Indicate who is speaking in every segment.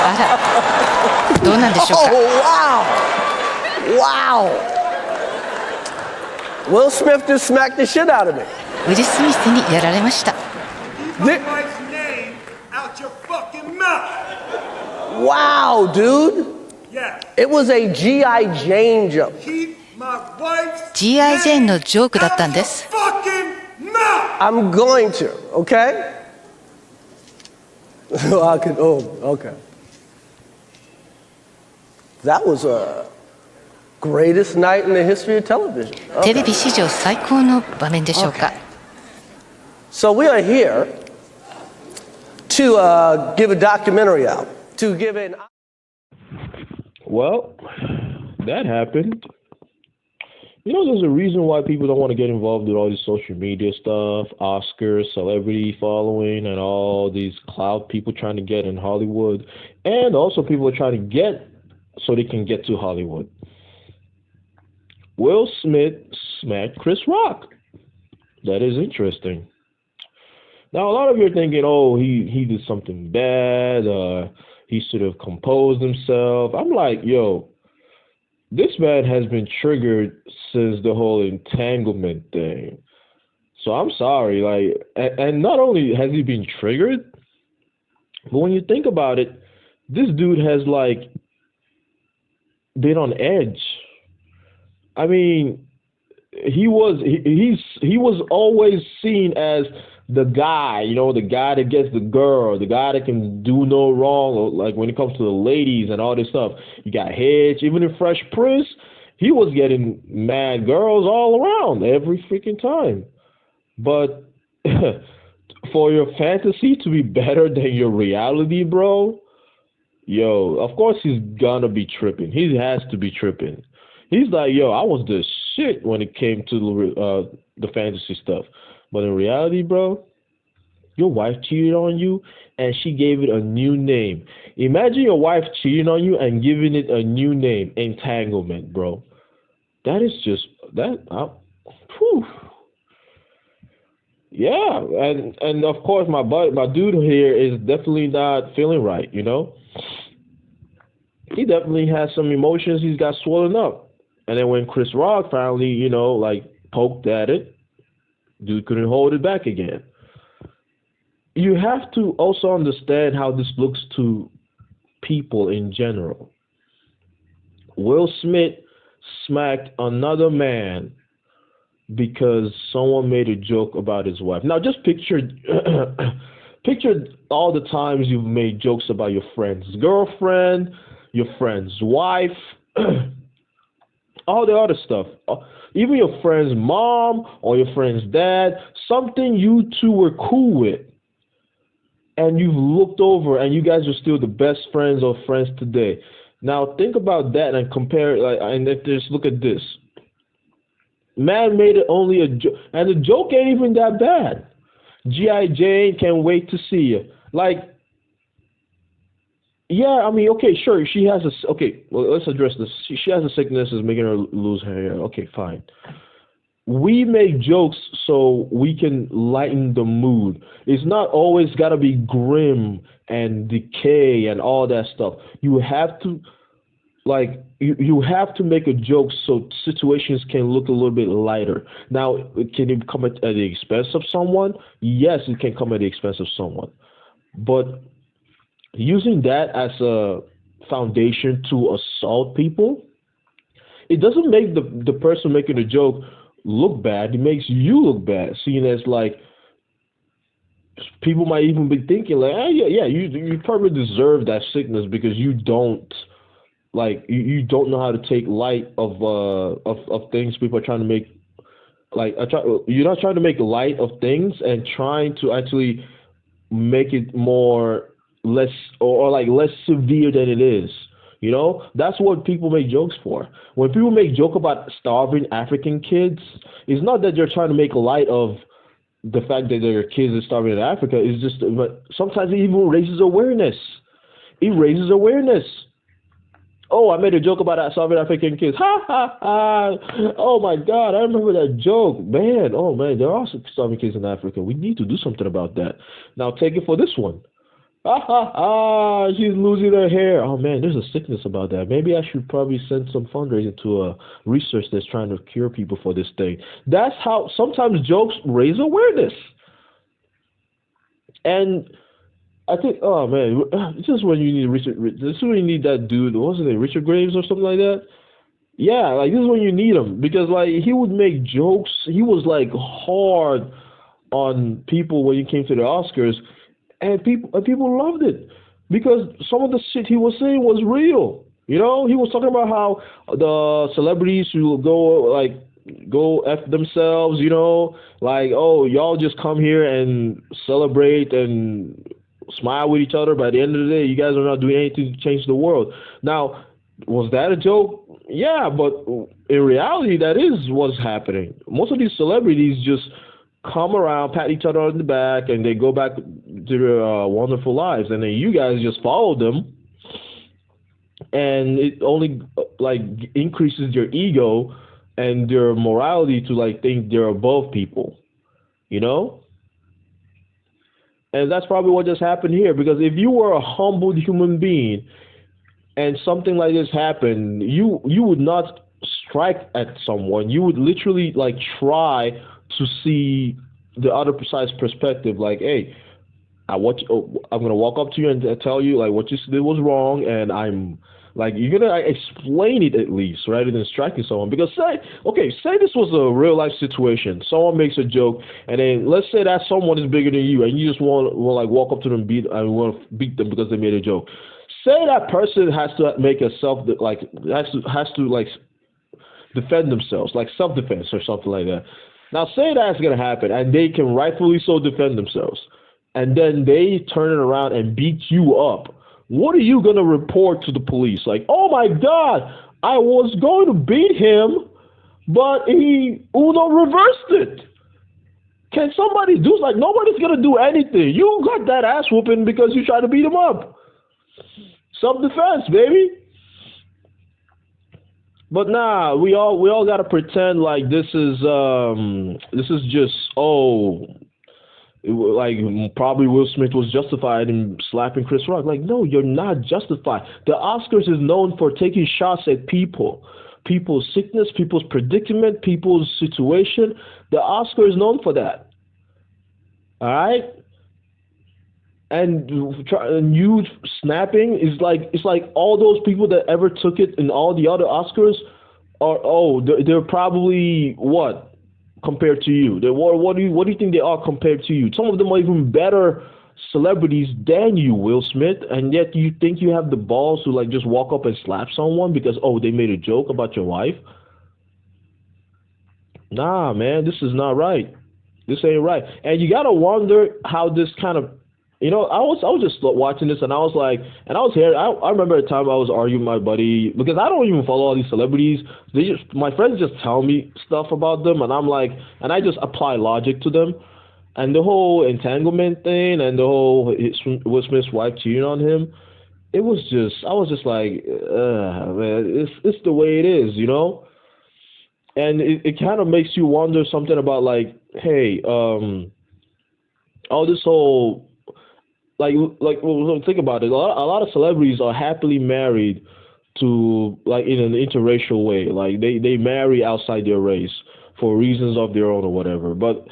Speaker 1: あら、どうなんでしょうか。
Speaker 2: Oh, wow. Wow. Will Smith just smacked the shit out of me.
Speaker 1: ウィル・スミスにやられました。
Speaker 2: Wow, dude. It was a G.I. Jane joke.
Speaker 1: G.I. Jane のジョークだったんです。
Speaker 2: I'm going to, okay? Okay. That was a greatest night in the history of television.
Speaker 1: テレビ史上最高の場面でしょうか。
Speaker 2: So we are here to give a documentary out, to give an...
Speaker 3: Well, that happened. You know, there's a reason why people don't want to get involved with all this social media stuff, Oscars, celebrity following, and all these clout people trying to get in Hollywood. And also people are trying to get so they can get to Hollywood. Will Smith smacked Chris Rock. That is interesting. Now, a lot of you are thinking, oh, he did something bad. He should have composed himself. I'm like, yo, this man has been triggered since the whole entanglement thing. So I'm sorry. Like, and not only has he been triggered, but when you think about it, this dude has, like, been on edge. I mean, he was always seen as the guy, you know, the guy that gets the girl, the guy that can do no wrong, like when it comes to the ladies and all this stuff. You got Hitch, even in Fresh Prince, he was getting mad girls all around every freaking time. But for your fantasy to be better than your reality, bro, yo, of course he's gonna be tripping. He has to be tripping. He's like, yo, I was the shit when it came to the fantasy stuff. But in reality, bro, your wife cheated on you and she gave it a new name. Imagine your wife cheating on you and giving it a new name, entanglement, bro. That is just, whew. Yeah, and of course my dude here is definitely not feeling right, you know? He definitely has some emotions. He's got swollen up. And then when Chris Rock finally, you know, like poked at it, dude couldn't hold it back again. You have to also understand how this looks to people in general. Will Smith smacked another man because someone made a joke about his wife. Now just picture all the times you've made jokes about your friend's girlfriend, your friend's wife, all the other stuff. Even your friend's mom or your friend's dad, something you two were cool with. And you've looked over and you guys are still the best friends or friends today. Now think about that and compare it, and just look at this. Man made it only a joke, and the joke ain't even that bad. G.I. Jane, can't wait to see you. Like, yeah, I mean, okay, sure, she has a, okay, well, let's address this. She has a sickness that's making her lose her hair. Okay, fine. We make jokes so we can lighten the mood. It's not always got to be grim and decay and all that stuff. You have to, like, you have to make a joke so situations can look a little bit lighter. Now, can it come at the expense of someone? Yes, it can come at the expense of someone. But using that as a foundation to assault people, it doesn't make the person making the joke look bad. It makes you look bad, seeing as like people might even be thinking like, oh, yeah, you probably deserve that sickness because you don't you don't know how to take light of things people are trying to make. Like you're not trying to make light of things and trying to actually make it less severe than it is. You know, that's what people make jokes for. When people make joke about starving African kids, it's not that they're trying to make light of the fact that their kids are starving in Africa. It's just, but sometimes it even raises awareness. It raises awareness. Oh, I made a joke about starving African kids. Ha ha ha! Oh my God, I remember that joke, man. Oh man, there are some starving kids in Africa. We need to do something about that. Now take it for this one. Ah, ha, ha, she's losing her hair. Oh man, there's a sickness about that. Maybe I should probably send some fundraising to a research that's trying to cure people for this thing. That's how sometimes jokes raise awareness. And I think, oh man, this is when you need Richard. This is when you need that dude. Wasn't it Richard Graves or something like that? Yeah, like this is when you need him because like he would make jokes. He was like hard on people when it came to the Oscars, and people loved it because some of the shit he was saying was real. You know, he was talking about how the celebrities who go f themselves. You know, like oh y'all just come here and celebrate and smile with each other. By the end of the day, you guys are not doing anything to change the world. Now, was that a joke? Yeah, but in reality, that is what's happening. Most of these celebrities just come around, pat each other on the back, and they go back to their wonderful lives. And then you guys just follow them, and it only like increases your ego and their morality to like think they're above people. You know? And that's probably what just happened here. Because if you were a humbled human being and something like this happened, you would not strike at someone. You would literally like try to see the other side's perspective. Like, hey, I'm gonna walk up to you and tell you like what you did was wrong, and I'm like you're gonna explain it at least rather than striking someone. Because say this was a real life situation. Someone makes a joke, and then let's say that someone is bigger than you, and you just want like walk up to them and want to beat them because they made a joke. Say that person has to make a has to like defend themselves, like self defense or something like that. Now say that's gonna happen, and they can rightfully so defend themselves, and then they turn it around and beat you up. What are you gonna report to the police? Like, oh my God, I was going to beat him, but he Uno reversed it. Can somebody do like nobody's gonna do anything? You got that ass whooping because you tried to beat him up. Self-defense, baby. But nah, we all gotta pretend like this is just like probably Will Smith was justified in slapping Chris Rock. Like no, you're not justified. The Oscars is known for taking shots at people's sickness, people's predicament, people's situation. The Oscar is known for that. All right. And you snapping is like it's like all those people that ever took it in all the other Oscars they're probably what compared to you. What do you think they are compared to you? Some of them are even better celebrities than you, Will Smith, and yet you think you have the balls to like just walk up and slap someone because they made a joke about your wife? Nah, man, this is not right. This ain't right. And you gotta wonder how this kind of I was just watching this and I was like, and I was here. I remember a time I was arguing with my buddy because I don't even follow all these celebrities. My friends just tell me stuff about them, and I'm like, and I just apply logic to them. And the whole entanglement thing and the whole Will Smith's wife cheating on him, I was just like, man, it's the way it is, And it kind of makes you wonder something about like, hey, all this whole. Well, think about it. A lot of celebrities are happily married to like in an interracial way. Like they marry outside their race for reasons of their own or whatever. But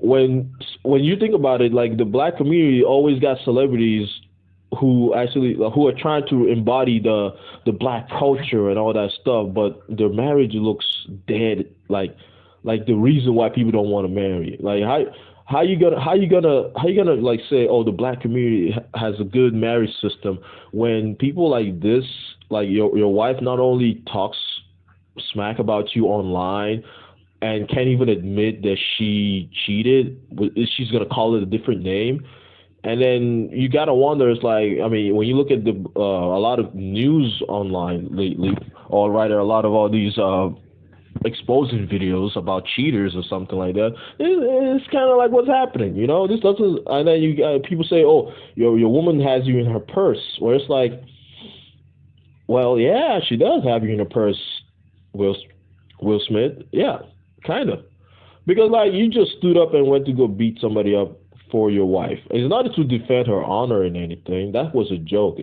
Speaker 3: when you think about it, like the black community always got celebrities who are trying to embody the black culture and all that stuff, but their marriage looks dead. Like the reason why people don't want to marry. Like how you gonna like say the black community has a good marriage system when people like this, like your wife not only talks smack about you online and can't even admit that she cheated, she's gonna call it a different name. And then you gotta wonder, it's like, I mean, when you look at a lot of news online lately, or rather a lot of all these exposing videos about cheaters or something like that, it's kind of like what's happening, This doesn't, and then you people say, oh, your woman has you in her purse, where it's like, well, yeah, she does have you in her purse, Will Smith, yeah, kind of, because like you just stood up and went to go beat somebody up for your wife. It's not to defend her honor in anything. That was a joke.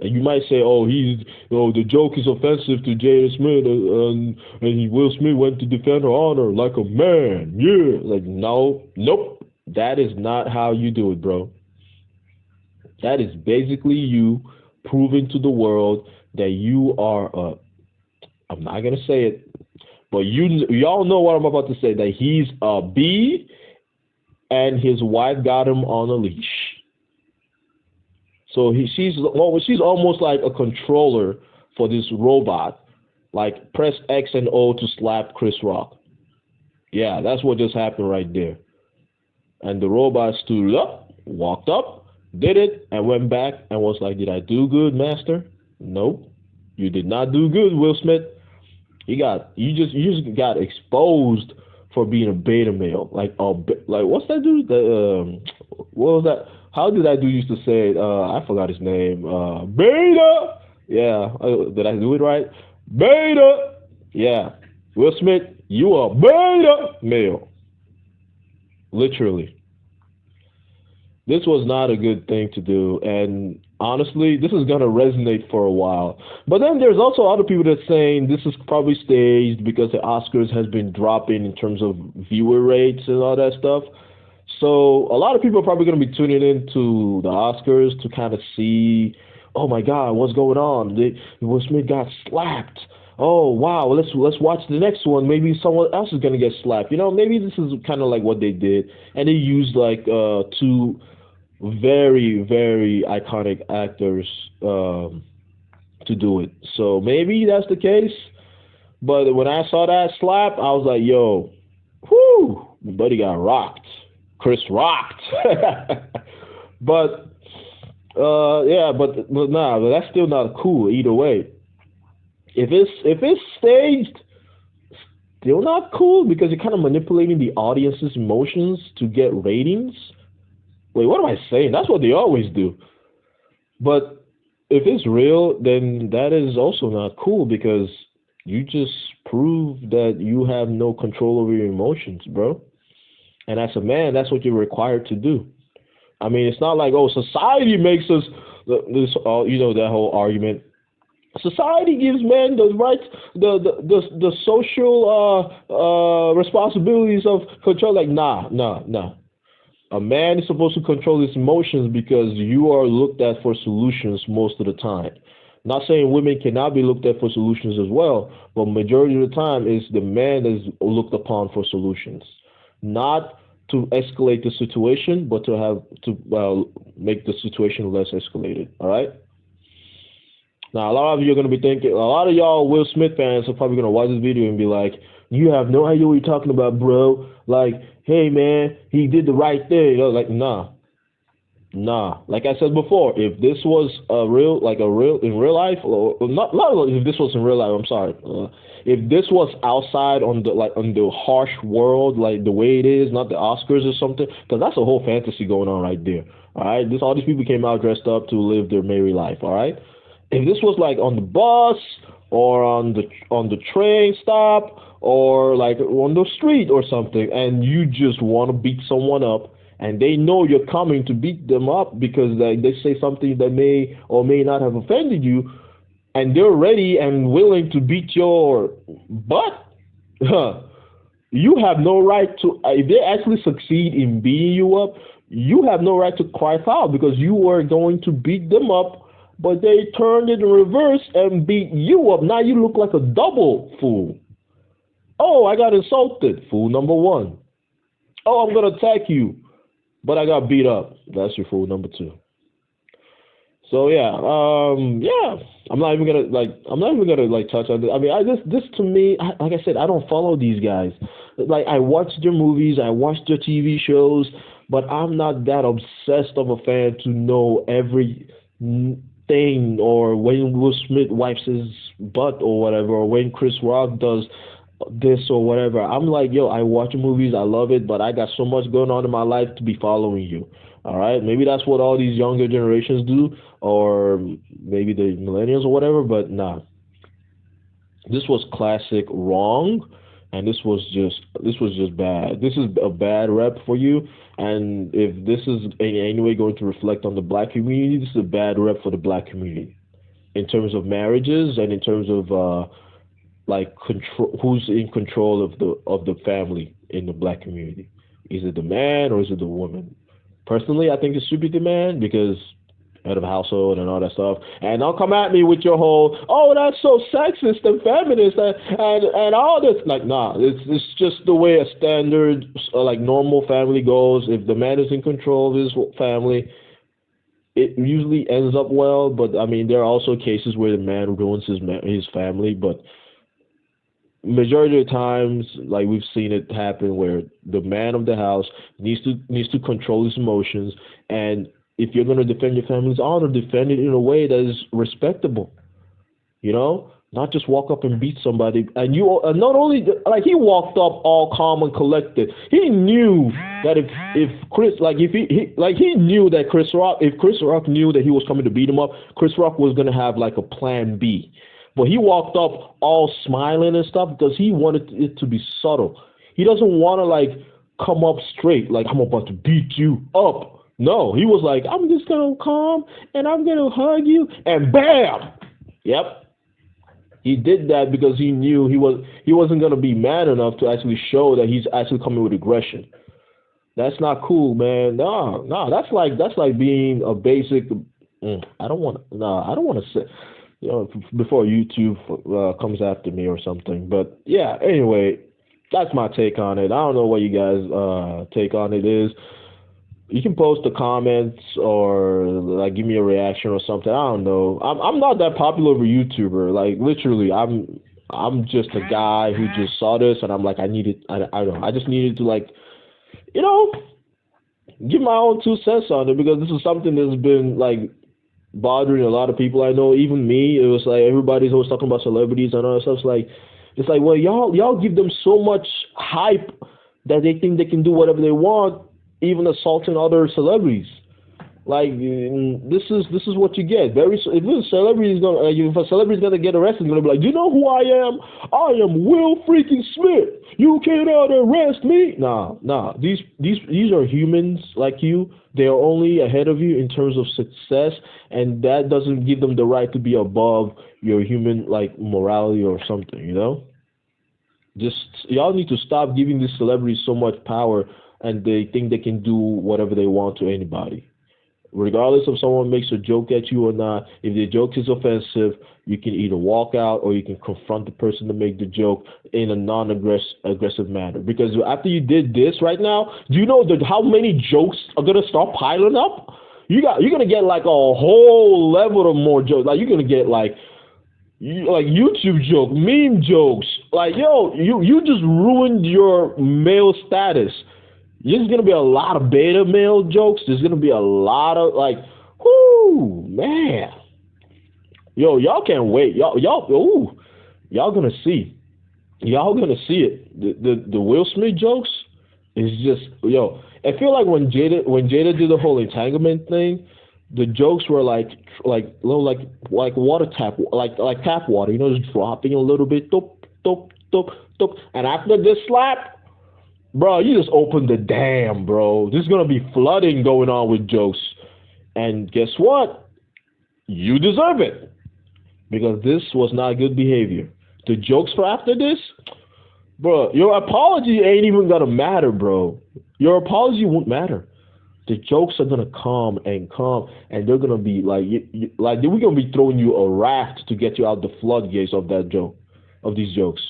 Speaker 3: And you might say, "Oh, the joke is offensive to Jada Smith, and Will Smith went to defend her honor like a man." Yeah, like no, nope. That is not how you do it, bro. That is basically you proving to the world that you are a. I'm not gonna say it, but y'all know what I'm about to say. That he's a B, and his wife got him on a leash. So she's almost like a controller for this robot, like press X and O to slap Chris Rock. Yeah, that's what just happened right there. And the robot stood up, walked up, did it, and went back and was like, "Did I do good, master?" Nope, you did not do good, Will Smith. You just got exposed for being a beta male. Like what's that dude? What was that? How did that dude used to say it? I forgot his name. Beta. Yeah. Did I do it right? Beta. Yeah. Will Smith, you are beta male. Literally. This was not a good thing to do, and honestly, this is gonna resonate for a while. But then there's also other people that saying this is probably staged because the Oscars has been dropping in terms of viewer rates and all that stuff. So a lot of people are probably going to be tuning into the Oscars to kind of see, oh my God, what's going on? Will Smith got slapped. Oh wow, let's watch the next one. Maybe someone else is going to get slapped. Maybe this is kind of like what they did, and they used like two very very iconic actors to do it. So maybe that's the case. But when I saw that slap, I was like, yo, whoo, my buddy got rocked. Chris rocked. but that's still not cool either way. If it's staged, still not cool because you're kind of manipulating the audience's emotions to get ratings. Wait, what am I saying? That's what they always do. But if it's real, then that is also not cool because you just prove that you have no control over your emotions, bro. And as a man, that's what you're required to do. I mean, it's not like, oh, society makes us that whole argument. Society gives men the rights, the social responsibilities of control. Like, nah. A man is supposed to control his emotions because you are looked at for solutions most of the time. Not saying women cannot be looked at for solutions as well, but majority of the time is the man that is looked upon for solutions. Not to escalate the situation, but to make the situation less escalated. All right. Now, a lot of you are going to be thinking, a lot of y'all Will Smith fans are probably going to watch this video and be like, "You have no idea what you're talking about, bro. Like, hey man, he did the right thing." Like, nah. Like I said before, if this was in real life, or not if this was in real life, I'm sorry. If this was outside on the harsh world, like the way it is, not the Oscars or something, because that's a whole fantasy going on right there. All right, all these people came out dressed up to live their merry life. All right, if this was like on the bus or on the train stop or like on the street or something, and you just want to beat someone up, and they know you're coming to beat them up because they say something that may or may not have offended you, and they're ready and willing to beat your butt, you have no right to, if they actually succeed in beating you up, you have no right to cry foul because you were going to beat them up, but they turned it in reverse and beat you up. Now you look like a double fool. Oh, I got insulted, fool number one. Oh, I'm going to attack you, but I got beat up. That's your fool number two. So I'm not even gonna touch on this. I mean, this to me, like I said, I don't follow these guys. Like, I watch their movies, I watch their TV shows, but I'm not that obsessed of a fan to know every thing, or when Will Smith wipes his butt or whatever, or when Chris Rock does this or whatever. I'm like, yo, I watch movies, I love it, but I got so much going on in my life to be following you. All right, maybe that's what all these younger generations do, or maybe the millennials or whatever, but nah. This was classic wrong, and this was just bad. This is a bad rep for you, and if this is in any way going to reflect on the black community, this is a bad rep for the black community in terms of marriages and in terms of like control, who's in control of the family in the black community. Is it the man or is it the woman? Personally, I think it should be the man because head of household and all that stuff. And don't come at me with your whole, oh, that's so sexist and feminist and all this. Like, nah, it's just the way a standard, like normal family goes. If the man is in control of his family, it usually ends up well. But I mean, there are also cases where the man ruins his family. But majority of the times, like we've seen it happen, where the man of the house needs to control his emotions, and if you're going to defend your family's honor, defend it in a way that is respectable. You know, not just walk up and beat somebody. And you not only like he walked up all calm and collected. He knew that if Chris, like if he knew that if Chris Rock knew that he was coming to beat him up, Chris Rock was going to have like a plan B. But he walked up all smiling and stuff because he wanted it to be subtle. He doesn't want to like come up straight like I'm about to beat you up. No, he was like, I'm just going to calm and I'm going to hug you and bam. Yep. He did that because he knew he wasn't going to be man enough to actually show that he's actually coming with aggression. That's not cool, man. No, that's like being a basic I don't want to say, you know, before YouTube comes after me or something. But yeah, anyway, that's my take on it. I don't know what you guys take on it is. You can post the comments or like give me a reaction or something. I don't know. I'm not that popular of a YouTuber. Like literally, I'm just a guy who just saw this and I'm like, I don't know. I just needed to like, you know, give my own 2 cents on it because this is something that's been like bothering a lot of people I know, even me. It was like everybody's always talking about celebrities and all that stuff. It's like, well, y'all give them so much hype that they think they can do whatever they want, even assaulting other celebrities. Like this is what you get. If a celebrity is gonna get arrested, it's gonna be like, do you know who I am? I am Will freaking Smith. You cannot arrest me. Nah. These are humans like you. They are only ahead of you in terms of success, and that doesn't give them the right to be above your human like morality or something. You know. Just y'all need to stop giving these celebrities so much power, and they think they can do whatever they want to anybody. Regardless if someone makes a joke at you or not, if the joke is offensive, you can either walk out or you can confront the person to make the joke in a non-aggressive manner. Because after you did this right now, do you know how many jokes are going to start piling up? You're going to get like a whole level of more jokes. Like you're going to get like YouTube joke, meme jokes. Like, yo, you just ruined your male status. There's going to be a lot of beta male jokes. There's going to be a lot of like, whoo, man. Yo, y'all can't wait. Y'all going to see. Y'all going to see it. The Will Smith jokes is just, yo, I feel like when Jada did the whole entanglement thing, the jokes were like water tap, like tap water, you know, just dropping a little bit, top, top, top, top. And after this slap, bro, you just opened the dam, bro. There's going to be flooding going on with jokes. And guess what? You deserve it. Because this was not good behavior. The jokes for after this, bro, your apology ain't even going to matter, bro. Your apology won't matter. The jokes are going to come, and they're going to be like, we're going to be throwing you a raft to get you out the floodgates of that joke, of these jokes.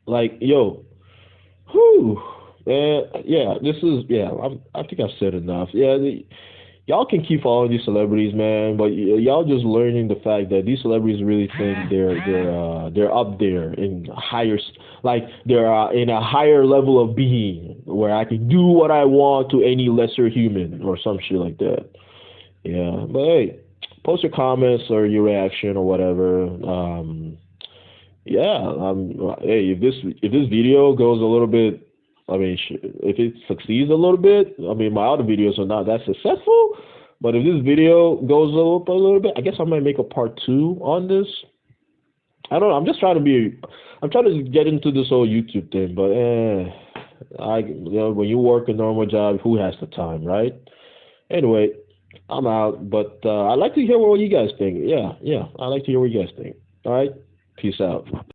Speaker 3: Like, yo, whew, man, I think I've said enough. Yeah, y'all can keep following these celebrities, man, but y'all just learning the fact that these celebrities really think they're up there in higher, like they're in a higher level of being where I can do what I want to any lesser human or some shit like that. Yeah, but hey, post your comments or your reaction or whatever. Hey, if this video goes a little bit, I mean, if it succeeds a little bit, I mean, my other videos are not that successful, but if this video goes a little bit, I guess I might make a part 2 on this. I don't know. I'm trying to get into this whole YouTube thing, but when you work a normal job, who has the time, right? Anyway, I'm out, but I'd like to hear what you guys think. Yeah, I'd like to hear what you guys think. All right, peace out.